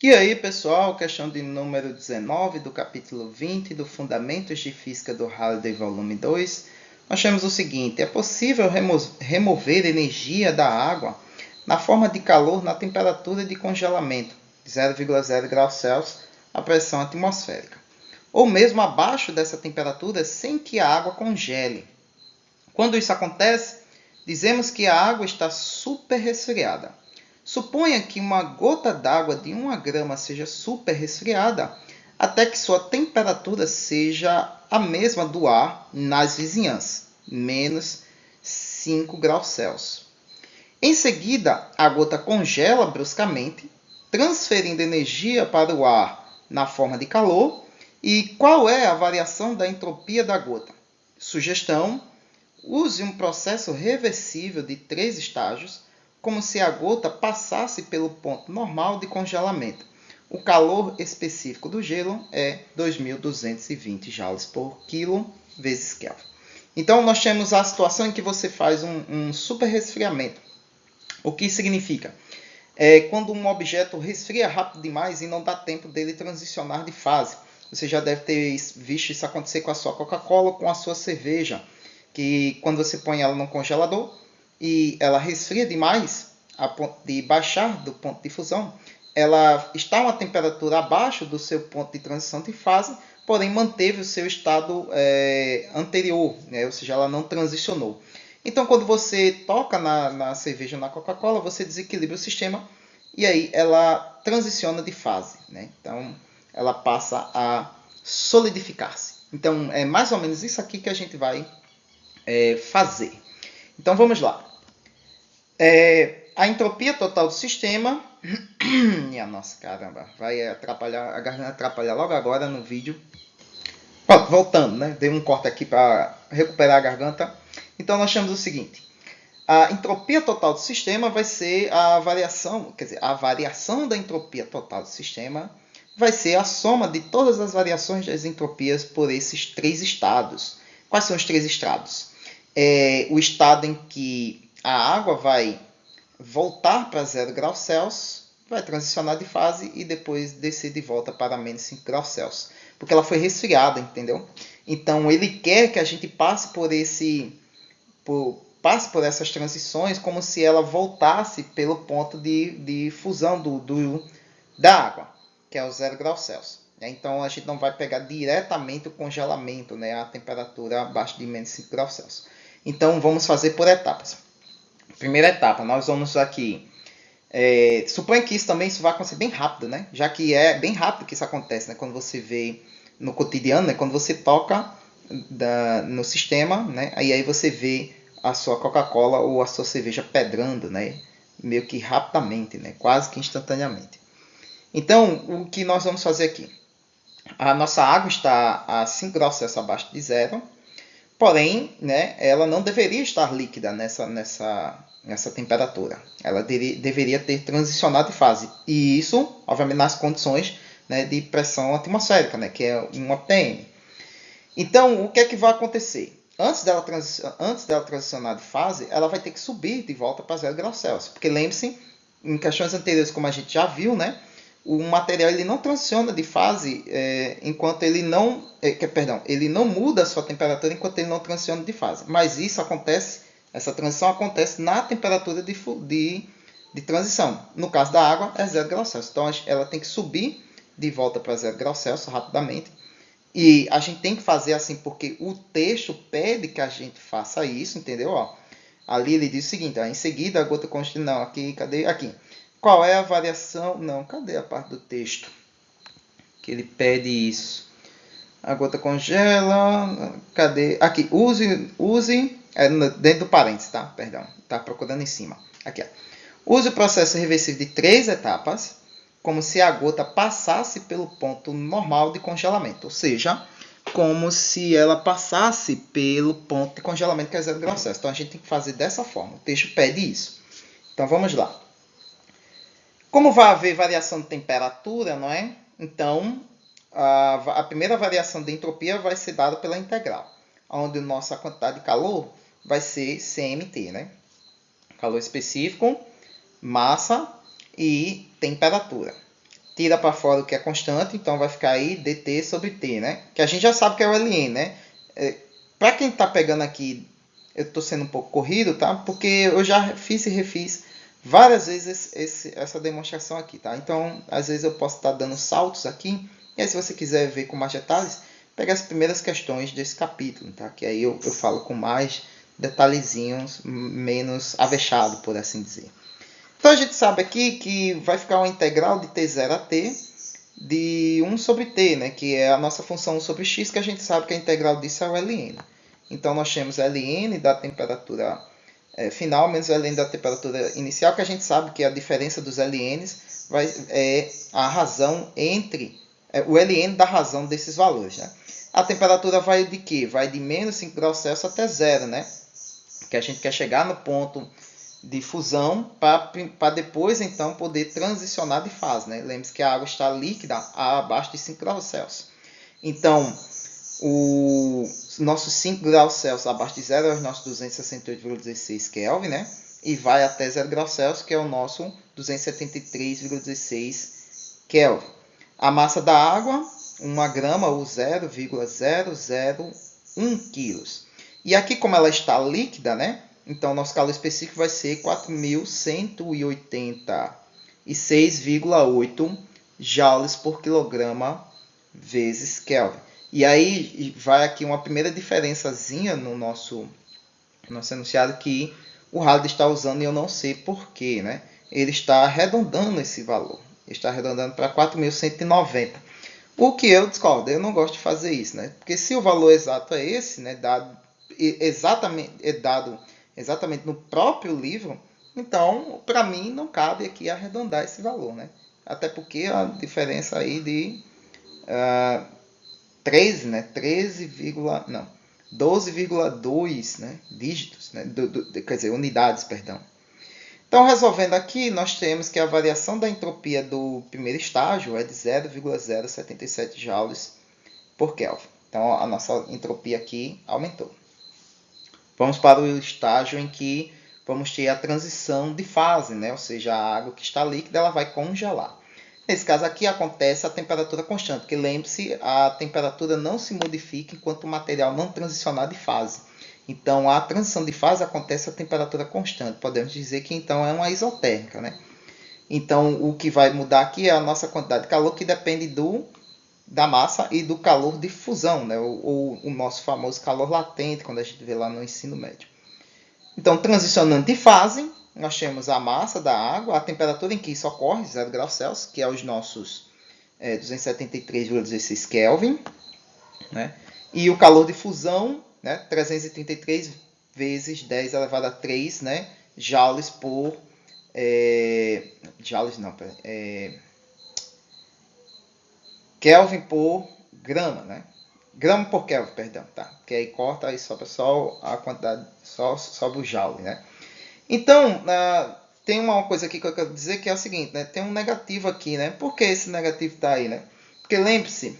E aí, pessoal, questão de número 19 do capítulo 20 do Fundamentos de Física do Halliday, volume 2. Nós temos o seguinte: é possível remover energia da água na forma de calor na temperatura de congelamento, de 0,0 graus Celsius, a pressão atmosférica, ou mesmo abaixo dessa temperatura sem que a água congele. Quando isso acontece, dizemos que a água está super resfriada. Suponha que uma gota d'água de 1 grama seja super resfriada até que sua temperatura seja a mesma do ar nas vizinhanças, menos 5 graus Celsius. Em seguida, a gota congela bruscamente, transferindo energia para o ar na forma de calor. E qual é a variação da entropia da gota? Sugestão: use um processo reversível de 3 estágios, como se a gota passasse pelo ponto normal de congelamento. O calor específico do gelo é 2.220 joules por quilo vezes Kelvin. Então, nós temos a situação em que você faz um super resfriamento. O que significa? É quando um objeto resfria rápido demais e não dá tempo dele transicionar de fase. Você já deve ter visto isso acontecer com a sua Coca-Cola, com a sua cerveja, que quando você põe ela no congelador e ela resfria demais, a ponto de baixar do ponto de fusão, ela está a uma temperatura abaixo do seu ponto de transição de fase, porém manteve o seu estado anterior, né? Ou seja, ela não transicionou. Então, quando você toca na cerveja, na Coca-Cola, você desequilibra o sistema e aí ela transiciona de fase, né? Então, ela passa a solidificar-se. Então, é mais ou menos isso aqui que a gente vai fazer. Então, vamos lá. A entropia total do sistema... Minha nossa, caramba. Vai atrapalhar, a garganta atrapalhar logo agora no vídeo. Pronto, voltando, né? Dei um corte aqui para recuperar a garganta. Então, nós temos o seguinte. A entropia total do sistema vai ser a variação, quer dizer, a variação da entropia total do sistema vai ser a soma de todas as variações das entropias por esses 3 estados. Quais são os 3 estados? O estado em que a água vai voltar para 0 graus Celsius, vai transicionar de fase e depois descer de volta para menos 5 graus Celsius. Porque ela foi resfriada, entendeu? Então, ele quer que a gente passe por essas transições como se ela voltasse pelo ponto de fusão da água, que é o 0 graus Celsius. Então, a gente não vai pegar diretamente o congelamento, né, a temperatura abaixo de menos 5 graus Celsius. Então, vamos fazer por etapas. Primeira etapa, nós vamos aqui... suponha que isso vai acontecer bem rápido, né? Já que é bem rápido que isso acontece, né? Quando você vê no cotidiano, né? Quando você toca no sistema, né? Aí você vê a sua Coca-Cola ou a sua cerveja pedrando, né? Meio que rapidamente, né? Quase que instantaneamente. Então, o que nós vamos fazer aqui? A nossa água está a 5 graus Celsius abaixo de zero, porém, né, ela não deveria estar líquida nessa temperatura. Ela deveria ter transicionado de fase. E isso, obviamente, nas condições, né, de pressão atmosférica, né, que é 1 atm. Então, o que é que vai acontecer? Antes dela transicionar de fase, ela vai ter que subir de volta para 0 graus Celsius. Porque lembre-se, em questões anteriores, como a gente já viu, né, o material ele não transiciona de fase enquanto ele não... ele não muda a sua temperatura enquanto ele não transiciona de fase. Mas essa transição acontece na temperatura de transição. No caso da água, é 0 graus Celsius. Então, ela tem que subir de volta para 0 graus Celsius rapidamente. E a gente tem que fazer assim porque o texto pede que a gente faça isso, entendeu? Ó, ali ele diz o seguinte, ó, em seguida a gota congela... Não, aqui, cadê? Aqui. Qual é a variação? Não, cadê a parte do texto que ele pede isso? A gota congela... Cadê? Aqui, use dentro do parênteses, tá? Perdão, tá procurando em cima. Aqui, ó. Use o processo reversível de 3 etapas, como se a gota passasse pelo ponto normal de congelamento, ou seja, como se ela passasse pelo ponto de congelamento que é 0 graus Celsius. Então, a gente tem que fazer dessa forma. O texto pede isso. Então, vamos lá. Como vai haver variação de temperatura, não é? Então, a primeira variação de entropia vai ser dada pela integral, onde a nossa quantidade de calor vai ser CMT, né? Calor específico, massa e temperatura. tira para fora o que é constante, então vai ficar aí dt sobre t, né? Que a gente já sabe que é o ln, né? Para quem está pegando aqui, eu estou sendo um pouco corrido, tá? Porque eu já fiz e refiz várias vezes essa demonstração aqui, tá? Então, às vezes eu posso estar dando saltos aqui, e aí se você quiser ver com mais detalhes, pega as primeiras questões desse capítulo, tá? Que aí eu falo com mais detalhezinhos, menos avexado, por assim dizer. Então a gente sabe aqui que vai ficar uma integral de t0 a t de 1 sobre t, né? Que é a nossa função 1 sobre x, que a gente sabe que a integral disso é o ln. Então nós temos ln da temperatura final menos o ln da temperatura inicial, que a gente sabe que a diferença dos ln's é a razão entre o ln da razão desses valores, né? A temperatura vai de quê? Vai de menos 5 graus Celsius até zero, né? Que a gente quer chegar no ponto de fusão para depois, então, poder transicionar de fase, né? Lembre-se que a água está líquida a abaixo de 5 graus Celsius. Então, os nossos 5 graus Celsius abaixo de zero é o nosso 268,16 Kelvin, né? E vai até 0 graus Celsius, que é o nosso 273,16 Kelvin. A massa da água, 1 grama ou 0,001 quilos. E aqui, como ela está líquida, né? Então, nosso calor específico vai ser 4.186,8 joules por quilograma vezes Kelvin. E aí vai aqui uma primeira diferençazinha no nosso enunciado que o Halliday está usando e eu não sei porquê, né? Ele está arredondando esse valor. Ele está arredondando para 4.190. O que eu discordo, eu não gosto de fazer isso, né? Porque se o valor exato é esse, né, dado exatamente no próprio livro, então, para mim, não cabe aqui arredondar esse valor, né? Até porque a diferença aí de 13, né? 12,2, né? Dígitos, né? Quer dizer, unidades, perdão. Então, resolvendo aqui, nós temos que a variação da entropia do primeiro estágio é de 0,077 joules por Kelvin. Então, a nossa entropia aqui aumentou. Vamos para o estágio em que vamos ter a transição de fase, né? Ou seja, a água que está líquida ela vai congelar. Nesse caso aqui acontece a temperatura constante, porque lembre-se, a temperatura não se modifica enquanto o material não transicionar de fase. Então, a transição de fase acontece a temperatura constante. Podemos dizer que então é uma isotérmica, né? Então, o que vai mudar aqui é a nossa quantidade de calor, que depende da massa e do calor de fusão, né? ou o nosso famoso calor latente, quando a gente vê lá no ensino médio. Então, transicionando de fase, nós temos a massa da água, a temperatura em que isso ocorre, 0 graus Celsius, que é os nossos 273,16 Kelvin, né? E o calor de fusão, né? 333 vezes 10 elevado a 3, né? Joules por... joules não, Kelvin por grama, né? Grama por Kelvin, perdão, tá? Porque aí corta e sobra só a quantidade, só sobra o joule, né? Então, tem uma coisa aqui que eu quero dizer que é o seguinte, né? Tem um negativo aqui, né? Por que esse negativo está aí, né? Porque lembre-se,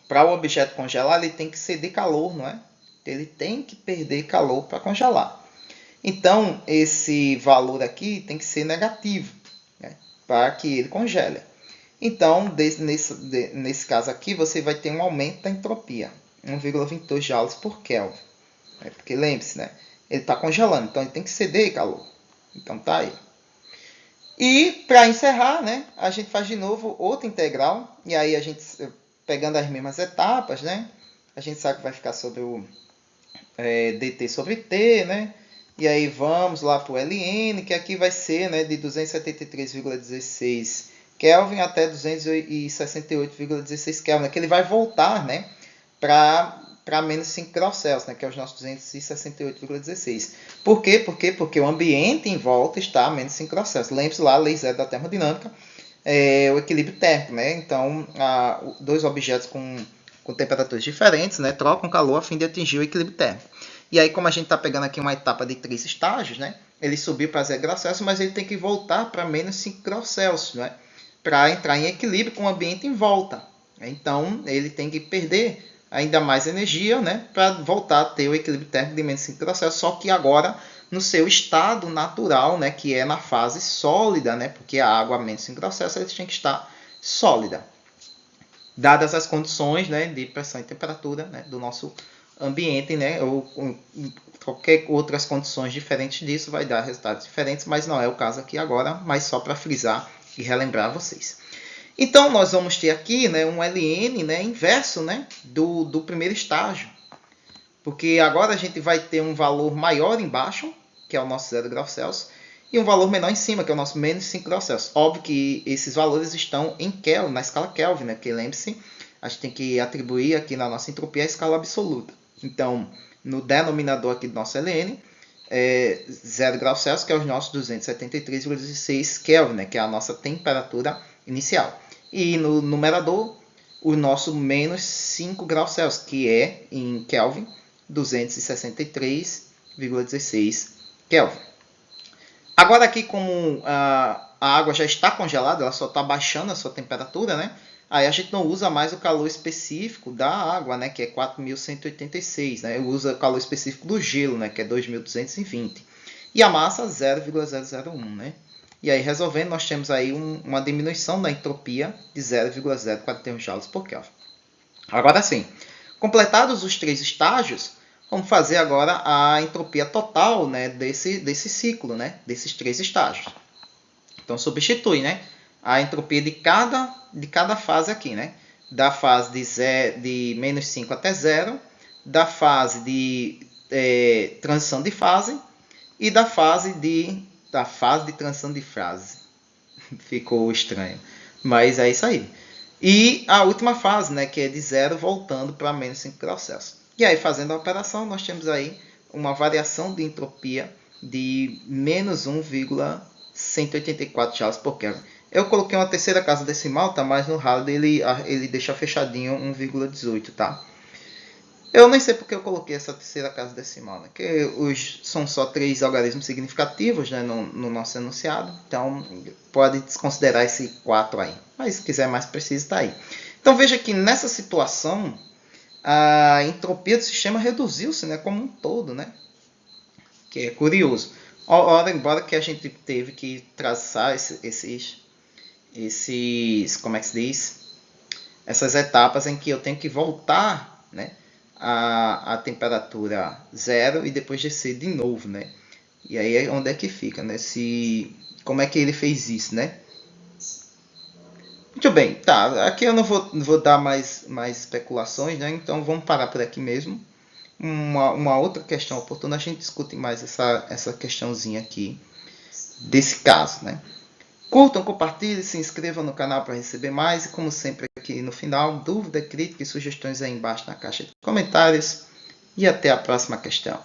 para o objeto congelar, ele tem que ceder calor, não é? Ele tem que perder calor para congelar. Então, esse valor aqui tem que ser negativo, né? Para que ele congele. Então, nesse caso aqui, você vai ter um aumento da entropia, 1,22 joules por Kelvin. Porque lembre-se, né? Ele está congelando, então ele tem que ceder calor. Então tá aí. E para encerrar, né, a gente faz de novo outra integral. E aí a gente, pegando as mesmas etapas, né, a gente sabe que vai ficar sobre o dt sobre t, né? E aí vamos lá para o ln, que aqui vai ser, né, de 273,16 Kelvin até 268,16 Kelvin, que ele vai voltar, né, para menos 5 graus Celsius, né, que é os nossos 268,16. Por quê? Porque o ambiente em volta está a menos 5 graus Celsius. Lembre-se lá, a lei zero da termodinâmica, o equilíbrio térmico, né? Então, dois objetos com temperaturas diferentes, né, trocam calor a fim de atingir o equilíbrio térmico. E aí, como a gente está pegando aqui uma etapa de 3 estágios, né, ele subiu para 0 graus Celsius, mas ele tem que voltar para menos 5 graus Celsius, né, para entrar em equilíbrio com o ambiente em volta. Então, ele tem que perder ainda mais energia, né, para voltar a ter o equilíbrio térmico de menos 5 graus Celsius, só que agora no seu estado natural, né, que é na fase sólida, né, porque a água a menos 5 graus Celsius ele tem que estar sólida, dadas as condições, né, de pressão e temperatura, né, do nosso ambiente, né, ou qualquer outras condições diferentes disso vai dar resultados diferentes, mas não é o caso aqui agora, mas só para frisar e relembrar vocês. Então, nós vamos ter aqui, né, um LN, né, inverso, né, do primeiro estágio, porque agora a gente vai ter um valor maior embaixo, que é o nosso 0 graus Celsius, e um valor menor em cima, que é o nosso menos 5 graus Celsius. Óbvio que esses valores estão em Kelvin, na escala Kelvin, né? Porque lembre-se, a gente tem que atribuir aqui na nossa entropia a escala absoluta. Então, no denominador aqui do nosso LN, 0 graus Celsius, que é os nossos 273,16 Kelvin, né? Que é a nossa temperatura inicial. E no numerador, o nosso menos 5 graus Celsius, que é em Kelvin, 263,16 Kelvin. Agora aqui, como a água já está congelada, ela só está baixando a sua temperatura, né? Aí a gente não usa mais o calor específico da água, né? Que é 4.186, né? Usa o calor específico do gelo, né? Que é 2.220. E a massa 0,001, né? E aí, resolvendo, nós temos aí uma diminuição da entropia de 0,041 joules por Kelvin. Agora sim, completados os 3 estágios, vamos fazer agora a entropia total, né, desse ciclo, né, desses 3 estágios. Então, substitui, né, a entropia de cada fase aqui, né, da fase de menos 5 até 0, da fase de transição de fase e da fase de transição de fase. Ficou estranho, mas é isso aí. E a última fase, né, que é de 0 voltando para menos 5 graus Celsius. E aí, fazendo a operação, nós temos aí uma variação de entropia de menos 1,184 joules por Kelvin. Eu coloquei uma terceira casa decimal, tá? Mas no Halliday ele deixa fechadinho 1,18, tá? Eu nem sei porque eu coloquei essa terceira casa decimal, né? Porque são só 3 algarismos significativos, né, no nosso enunciado. Então, pode desconsiderar esse 4 aí. Mas se quiser mais preciso, está aí. Então, veja que nessa situação, a entropia do sistema reduziu-se, né, como um todo, né? Que é curioso. Ora, embora que a gente teve que traçar como é que se diz? Essas etapas em que eu tenho que voltar, né, a temperatura 0 e depois descer de novo, né? E aí onde é que fica, né? Como é que ele fez isso, né? Muito bem, tá. Aqui eu não vou dar mais especulações, né? Então vamos parar por aqui mesmo. Uma outra questão oportuna, a gente discute mais essa questãozinha aqui desse caso, né? Curtam, compartilhem, se inscrevam no canal para receber mais. E como sempre aqui no final, dúvida, crítica e sugestões aí embaixo na caixa de comentários. E até a próxima questão.